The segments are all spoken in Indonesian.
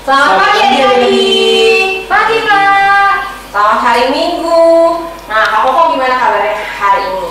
Selamat pagi adik-adik. Pagi Kak. Selamat hari Minggu. Nah Kak Koko gimana kabarnya hari ini?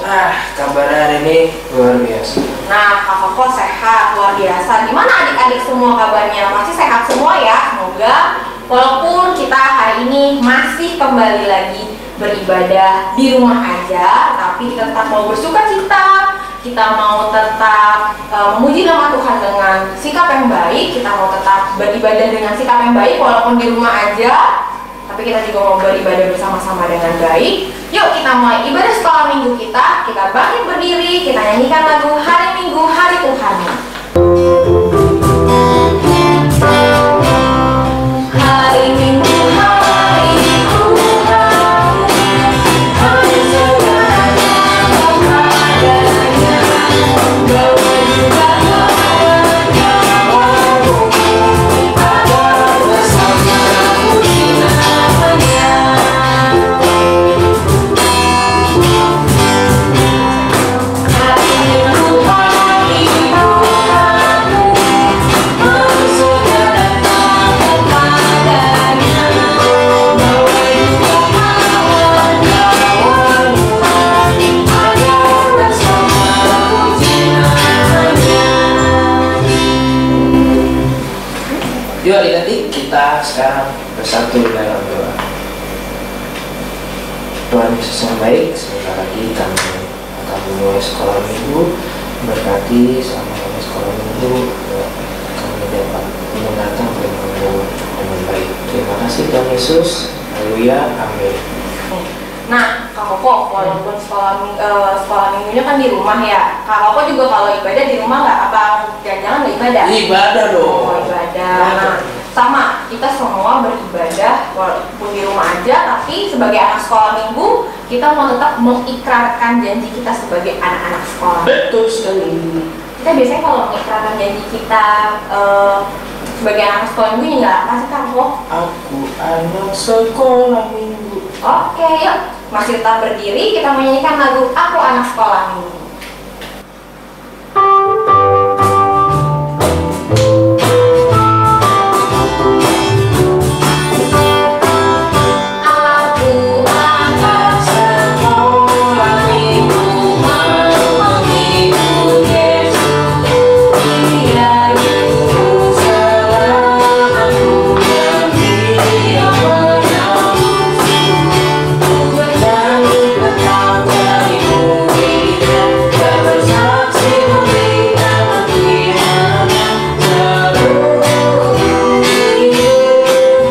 Kabarnya hari ini luar biasa. Nah Kak Koko sehat, luar biasa. Gimana adik-adik semua kabarnya? Masih sehat semua ya? Semoga walaupun kita hari ini masih kembali lagi beribadah di rumah aja, tapi kita tetap mau bersuka cita. Kita mau tetap memuji nama Tuhan dengan sikap yang baik. Kita mau tetap beribadah dengan sikap yang baik walaupun di rumah aja, tapi kita juga mau beribadah bersama-sama dengan baik. Yuk kita mulai ibadah sekolah minggu kita. Kita bangkit berdiri, kita nyanyikan lagu Hari Minggu, Hari Tuhan. Hari Minggu, hari Tuhan, hari segalanya kepadanya, bawa juga kawannya, agar bersama puji namanya. Hari Minggu, hari Tuhan, hari segalanya kepadanya, bawa juga kawannya, agar bersama puji namanya. Yuk adik-adik, kita sekarang bersatu dalam doa. Tuhan Yesus yang baik, sebentar lagi kami akan memulai sekolah minggu. Berkati selama kami sekolah minggu, kami dapat mendengarkan firman-Mu dengan baik. Terima kasih Tuhan Yesus. Haleluya, amin. Nah, Kak Koko, walaupun sekolah minggunya kan di rumah ya. Kak Koko juga kalau ibadah di rumah nggak? Apa jangan-jangan nggak ibadah? Ibadah dong. Oh, ibadah. Nah, sama, kita semua beribadah walaupun di rumah aja, tapi sebagai anak sekolah minggu, kita mau tetap mengikrarkan janji kita sebagai anak-anak sekolah. Betul sekali. Kita biasanya kalau mengikrarkan janji kita sebagai anak sekolah minggu, ya nggak? Apa sih Kak Koko? Aku anak sekolah minggu. Oke, yuk. Masih tetap berdiri, kita menyanyikan lagu Aku Anak Sekolah Minggu. Aku anak sekolah minggu, mau mengikut Yesus. Dia juru selamatku, dan Dia menyambutku. Berjanji tetap dari muridnya, dan bersaksi memberikan firman-Nya seluruh hidup.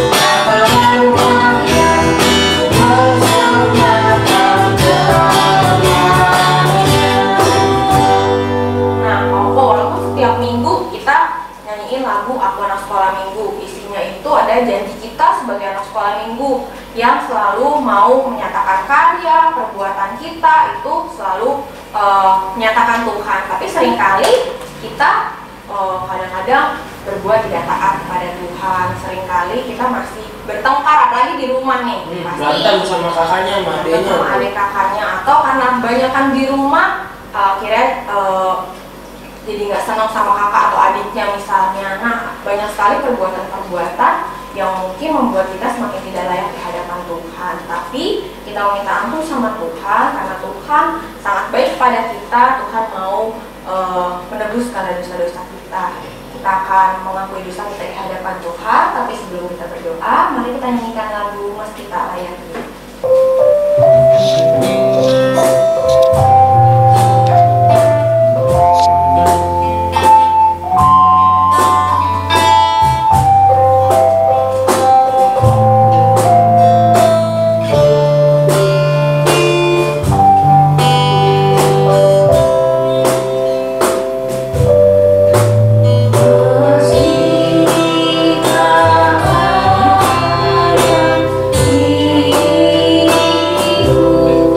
Katakan wahyu bersamakan selamanya. Nah, walaupun setiap minggu kita nyanyiin lagu Aku Anak Sekolah Minggu, isinya itu ada janji kita sebagai anak sekolah minggu yang selalu mau menyatakan karya, perbuatan kita itu selalu menyatakan Tuhan. Tapi seringkali kita kadang-kadang berbuat tidak taat kepada Tuhan. Seringkali kita masih bertengkar, apalagi di rumah nih. Pasti Berantem sama kakaknya, sama adeknya. sama adik kakaknya, atau karena kebanyakan di rumah akhirnya jadi nggak senang sama kakak atau adiknya misalnya. Nah, banyak sekali perbuatan-perbuatan yang mungkin membuat kita semakin tidak layak di hadapan Tuhan. Tapi kita meminta ampun sama Tuhan, karena Tuhan sangat baik pada kita. Tuhan mau menebus segala dosa-dosa kita. Kita akan mengakui dosa kita di hadapan Tuhan. Tapi sebelum kita berdoa, mari kita nyanyikan lagu Meski Tak Layak Hidup. Meski tak layak hidup,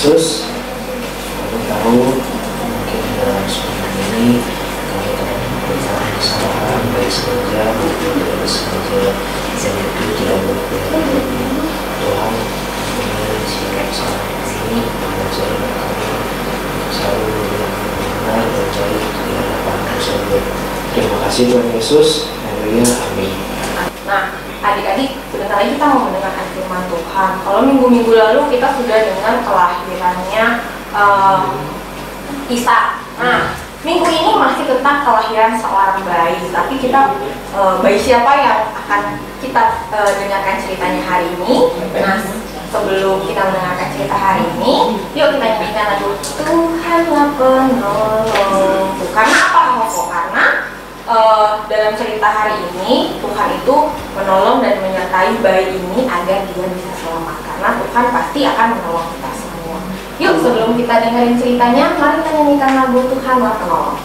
Yesus, kamu tahu mungkin dalam seminggu ini kamu telah melakukan kesalahan baik sengaja maupun tidak sengaja, dan itu tidak berkenan. Tuhan mengenai segala kesalahan ini mengajari kamu selalu benar dan cari di hadapan tersebut. Terima kasih Tuhan Yesus. Haleluya. Amin. Nah, adik-adik, sebentar lagi kita mau mendengarkan firman Tuhan. Kalau minggu-minggu lalu kita sudah dengar kelahirannya Isa. Nah, minggu ini masih tentang kelahiran seorang bayi. Tapi kita bayi siapa yang akan kita dengarkan ceritanya hari ini? Nah, sebelum kita mendengarkan cerita hari ini, yuk kita nyanyikan lagu Tuhanlah Penolong. Karena apa? Karena dalam cerita hari ini Tuhan itu menolong dan menyertai bayi ini agar dia bisa selamat, karena Tuhan pasti akan menolong kita semua. Yuk sebelum kita dengerin ceritanya, mari kita nyanyikan lagu Tuhanlah Penolong.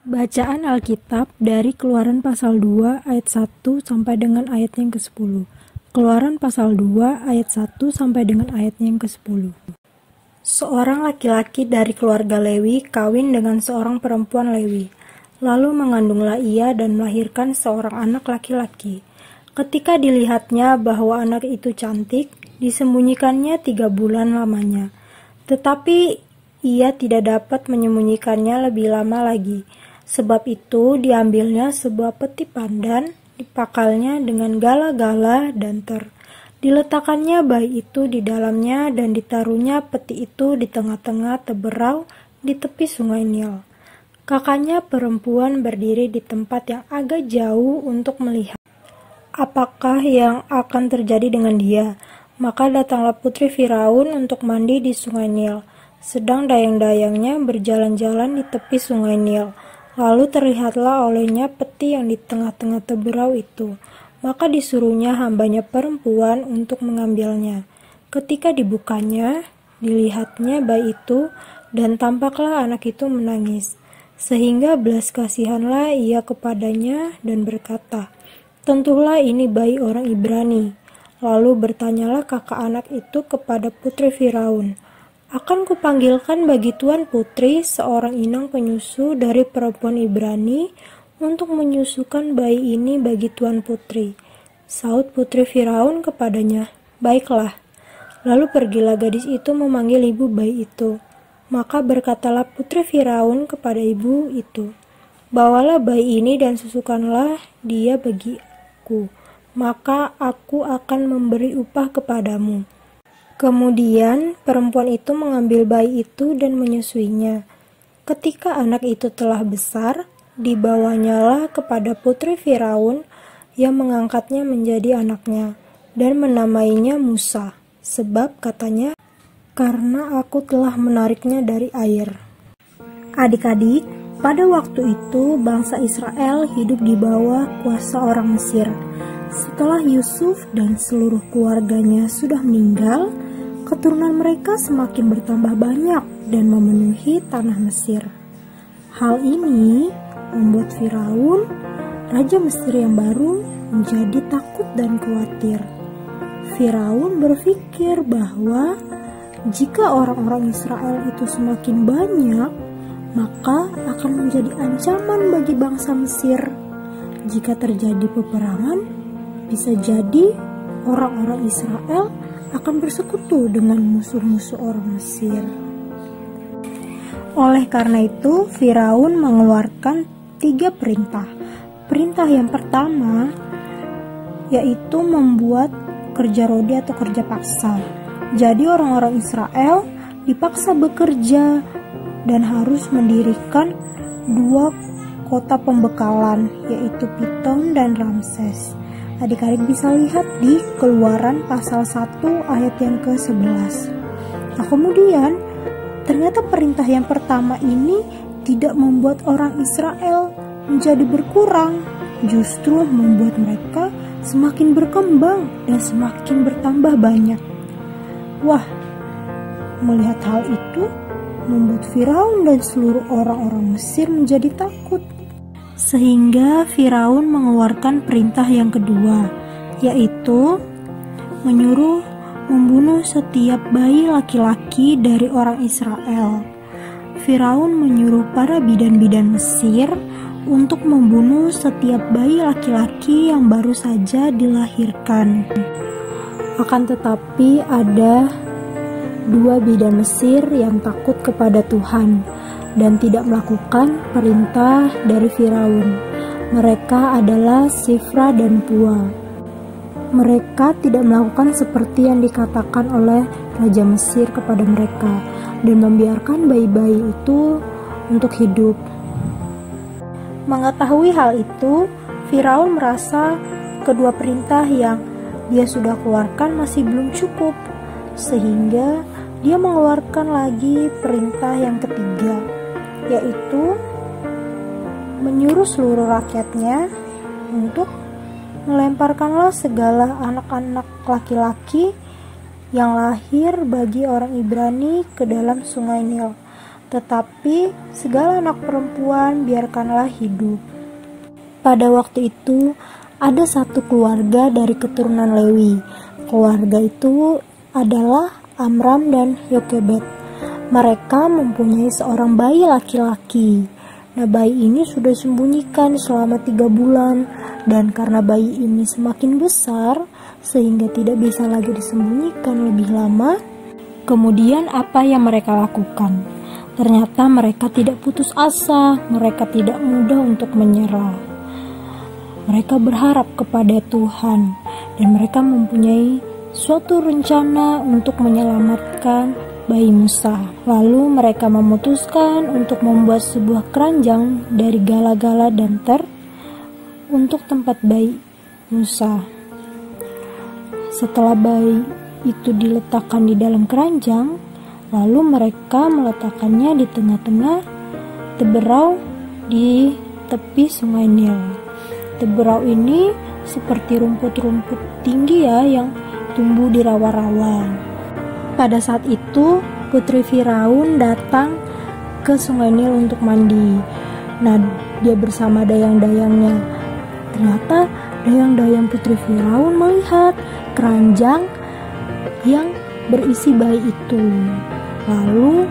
Bacaan Alkitab dari Keluaran pasal 2 ayat 1 sampai dengan ayat yang ke-10. Keluaran pasal 2 ayat 1 sampai dengan ayat yang ke-10. Seorang laki-laki dari keluarga Lewi kawin dengan seorang perempuan Lewi. Lalu mengandunglah ia dan melahirkan seorang anak laki-laki. Ketika dilihatnya bahwa anak itu cantik, disembunyikannya 3 bulan lamanya. Tetapi ia tidak dapat menyembunyikannya lebih lama lagi. Sebab itu diambilnya sebuah peti pandan, dipakalnya dengan gala-gala dan diletakkannya bayi itu di dalamnya dan ditaruhnya peti itu di tengah-tengah teberau di tepi sungai Nil. Kakaknya perempuan berdiri di tempat yang agak jauh untuk melihat apakah yang akan terjadi dengan dia. Maka datanglah putri Firaun untuk mandi di sungai Nil. Sedang dayang-dayangnya berjalan-jalan di tepi sungai Nil. Lalu terlihatlah olehnya peti yang di tengah-tengah teberau itu. Maka disuruhnya hambanya perempuan untuk mengambilnya. Ketika dibukanya, dilihatnya bayi itu, dan tampaklah anak itu menangis. Sehingga belas kasihanlah ia kepadanya dan berkata, "Tentulah ini bayi orang Ibrani." Lalu bertanyalah kakak anak itu kepada putri Firaun, "Akan kupanggilkan bagi tuan putri seorang inang penyusu dari perempuan Ibrani untuk menyusukan bayi ini bagi tuan putri." Saud putri Firaun kepadanya, "Baiklah." Lalu pergilah gadis itu memanggil ibu bayi itu. Maka berkatalah putri Firaun kepada ibu itu, "Bawalah bayi ini dan susukanlah dia bagiku, maka aku akan memberi upah kepadamu." Kemudian perempuan itu mengambil bayi itu dan menyusuinya. Ketika anak itu telah besar, dibawanyalah kepada putri Firaun yang mengangkatnya menjadi anaknya dan menamainya Musa, sebab katanya, "Karena aku telah menariknya dari air." Adik-adik, pada waktu itu bangsa Israel hidup di bawah kuasa orang Mesir. Setelah Yusuf dan seluruh keluarganya sudah meninggal, keturunan mereka semakin bertambah banyak dan memenuhi tanah Mesir. Hal ini membuat Firaun, raja Mesir yang baru, menjadi takut dan khawatir. Firaun berpikir bahwa jika orang-orang Israel itu semakin banyak, maka akan menjadi ancaman bagi bangsa Mesir. Jika terjadi peperangan, bisa jadi orang-orang Israel akan bersekutu dengan musuh-musuh orang Mesir. Oleh karena itu, Firaun mengeluarkan 3 perintah. Perintah yang pertama yaitu membuat kerja rodi atau kerja paksa. Jadi orang-orang Israel dipaksa bekerja dan harus mendirikan 2 kota pembekalan, yaitu Pitom dan Ramses. Adik-adik bisa lihat di Keluaran pasal 1 ayat yang ke-11. Nah, kemudian ternyata perintah yang pertama ini tidak membuat orang Israel menjadi berkurang, justru membuat mereka semakin berkembang dan semakin bertambah banyak. Wah, melihat hal itu membuat Firaun dan seluruh orang-orang Mesir menjadi takut. Sehingga Firaun mengeluarkan perintah yang kedua, yaitu menyuruh membunuh setiap bayi laki-laki dari orang Israel. Firaun menyuruh para bidan-bidan Mesir untuk membunuh setiap bayi laki-laki yang baru saja dilahirkan. Akan tetapi ada 2 bidan Mesir yang takut kepada Tuhan dan tidak melakukan perintah dari Firaun. Mereka adalah Sifra dan Pua. Mereka tidak melakukan seperti yang dikatakan oleh Raja Mesir kepada mereka dan membiarkan bayi-bayi itu untuk hidup. Mengetahui hal itu, Firaun merasa kedua perintah yang dia sudah keluarkan masih belum cukup, sehingga dia mengeluarkan lagi perintah yang ketiga, yaitu menyuruh seluruh rakyatnya untuk melemparkanlah segala anak-anak laki-laki yang lahir bagi orang Ibrani ke dalam sungai Nil. Tetapi segala anak perempuan biarkanlah hidup. Pada waktu itu ada satu keluarga dari keturunan Lewi. Keluarga itu adalah Amram dan Yokebed. Mereka mempunyai seorang bayi laki-laki. Nah, bayi ini sudah disembunyikan selama 3 bulan, dan karena bayi ini semakin besar sehingga tidak bisa lagi disembunyikan lebih lama. Kemudian apa yang mereka lakukan? Ternyata mereka tidak putus asa, mereka tidak mudah untuk menyerah. Mereka berharap kepada Tuhan dan mereka mempunyai suatu rencana untuk menyelamatkan bayi Musa. Lalu mereka memutuskan untuk membuat sebuah keranjang dari gala-gala dan ter untuk tempat bayi Musa. Setelah bayi itu diletakkan di dalam keranjang, lalu mereka meletakkannya di tengah-tengah teberau di tepi sungai Nil. Teberau ini seperti rumput-rumput tinggi ya yang tumbuh di rawa-rawa. Pada saat itu putri Firaun datang ke sungai Nil untuk mandi. Nah, dia bersama dayang-dayangnya. Ternyata dayang-dayang putri Firaun melihat keranjang yang berisi bayi itu. Lalu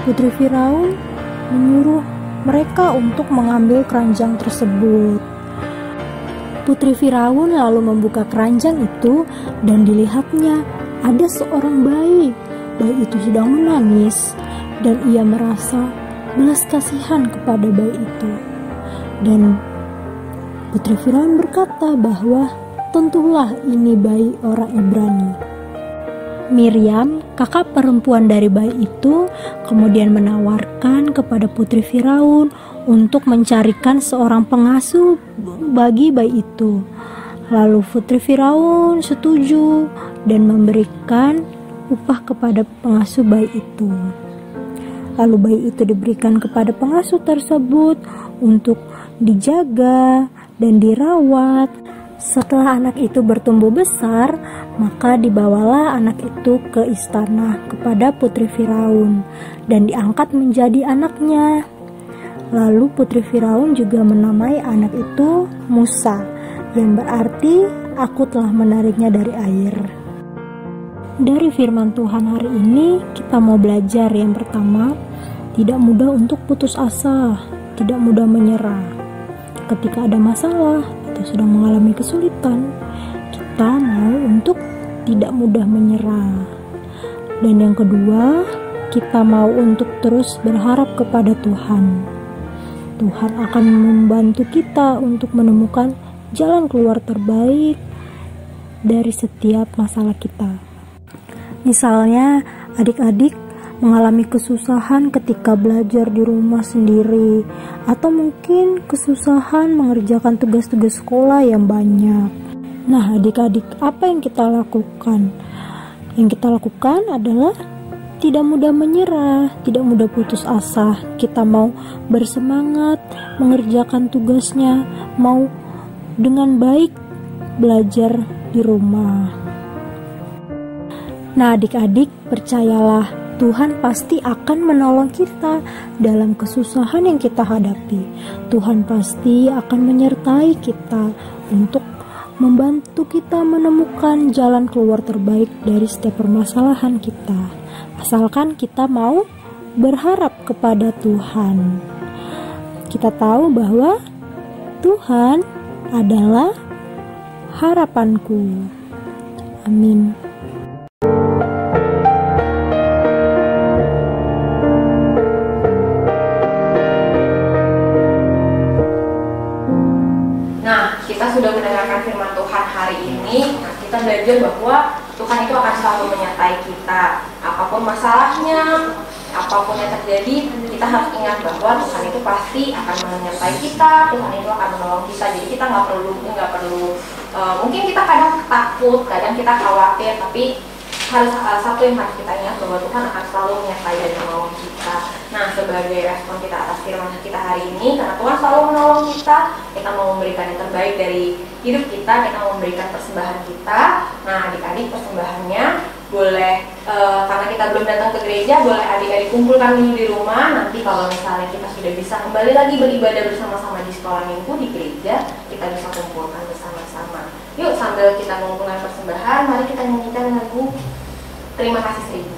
putri Firaun menyuruh mereka untuk mengambil keranjang tersebut. Putri Firaun lalu membuka keranjang itu dan dilihatnya ada seorang bayi. Bayi itu sedang menangis dan ia merasa belas kasihan kepada bayi itu. Dan putri Firaun berkata bahwa tentulah ini bayi orang Ibrani. Miriam, kakak perempuan dari bayi itu, kemudian menawarkan kepada putri Firaun untuk mencarikan seorang pengasuh bagi bayi itu. Lalu putri Firaun setuju dan memberikan upah kepada pengasuh bayi itu. Lalu bayi itu diberikan kepada pengasuh tersebut untuk dijaga dan dirawat. Setelah anak itu bertumbuh besar, maka dibawalah anak itu ke istana kepada putri Firaun dan diangkat menjadi anaknya. Lalu putri Firaun juga menamai anak itu Musa, yang berarti aku telah menariknya dari air. Dari firman Tuhan hari ini kita mau belajar yang pertama, tidak mudah untuk putus asa, tidak mudah menyerah. Ketika ada masalah, kita sedang mengalami kesulitan, kita mau untuk tidak mudah menyerah. Dan yang kedua, kita mau untuk terus berharap kepada Tuhan. Tuhan akan membantu kita untuk menemukan jalan keluar terbaik dari setiap masalah kita. Misalnya, adik-adik mengalami kesusahan ketika belajar di rumah sendiri, atau mungkin kesusahan mengerjakan tugas-tugas sekolah yang banyak. Nah, adik-adik, apa yang kita lakukan? Yang kita lakukan adalah tidak mudah menyerah, tidak mudah putus asa. Kita mau bersemangat mengerjakan tugasnya, mau dengan baik belajar di rumah. Nah, adik-adik, percayalah, Tuhan pasti akan menolong kita dalam kesusahan yang kita hadapi. Tuhan pasti akan menyertai kita untuk membantu kita menemukan jalan keluar terbaik dari setiap permasalahan kita. Asalkan kita mau berharap kepada Tuhan. Kita tahu bahwa Tuhan adalah harapanku. Amin. Kita sudah mendengarkan firman Tuhan hari ini. Nah, kita belajar bahwa Tuhan itu akan selalu menyertai kita. Apapun masalahnya, apapun yang terjadi, kita harus ingat bahwa Tuhan itu pasti akan menyertai kita. Tuhan itu akan menolong kita. Jadi kita nggak perlu mungkin kita kadang takut, kadang kita khawatir, tapi satu yang harus kita ingat bahwa Tuhan akan selalu menyertai dan menolong kita. Nah, sebagai respon kita atas firman kita hari ini, karena Tuhan selalu menolong kita mau memberikan yang terbaik dari hidup kita mau memberikan persembahan kita. Nah, adik-adik, persembahannya boleh, karena kita belum datang ke gereja, boleh adik-adik kumpulkan dulu di rumah. Nanti kalau misalnya kita sudah bisa kembali lagi beribadah bersama-sama di sekolah minggu di gereja, kita bisa kumpulkan bersama-sama. Yuk, sambil kita mengumpulkan persembahan, mari kita nyanyikan lagu Terima Kasih Seribu.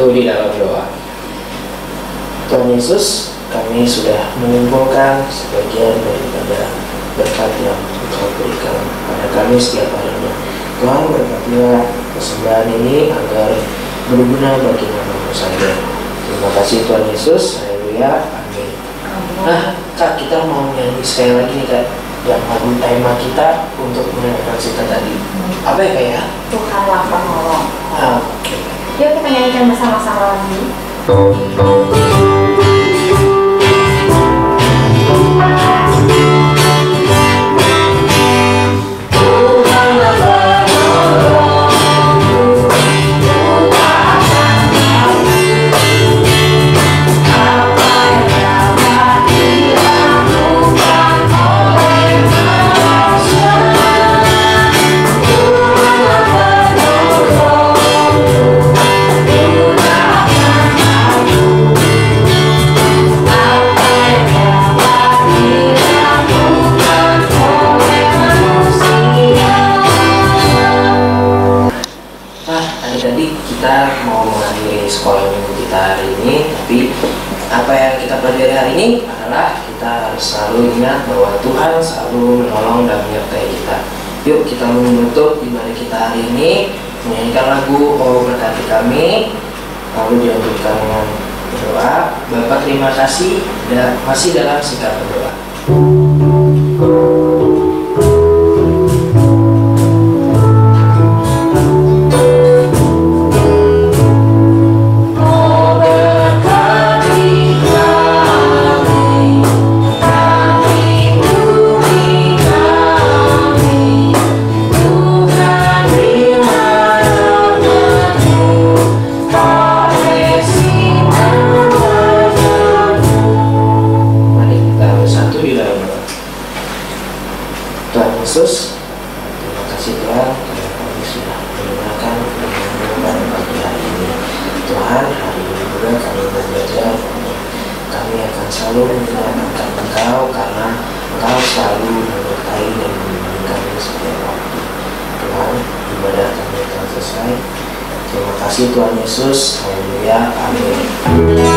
Di dalam doa. Tuhan Yesus, kami sudah mengumpulkan sebagian daripada berkat yang Engkau berikan pada kami setiap harinya. Tuhan, berkatilah persembahan ini agar berguna bagi nama-Mu saja. Terima kasih Tuhan Yesus. Haleluya. Amin. Nah, Kak, kita mau nyanyi sekali lagi nih, Kak, yang lagu tema kita untuk mendengarkan kita tadi. Apa ya, Kak ya? Tuhanlah penolong. Oke. Yuk kita nyanyikan bersama-sama lagi. Kita mau mengakhiri sekolah minggu kita hari ini, tapi apa yang kita pelajari hari ini adalah kita harus selalu ingat bahwa Tuhan selalu menolong dan menyertai kita. Yuk kita menutup ibadah kita hari ini menyanyikan lagu Oh Berkati Kami, lalu dilanjutkan dengan berdoa. Bapak terima kasih dan masih dalam sikap berdoa. selalu menyelamatkan engkau karena engkau selalu menyertai dan membimbing kami setiap waktu. Tuhan, ibadah kami telah selesai. Terima kasih Tuhan Yesus. Haleluya. Amin. Ini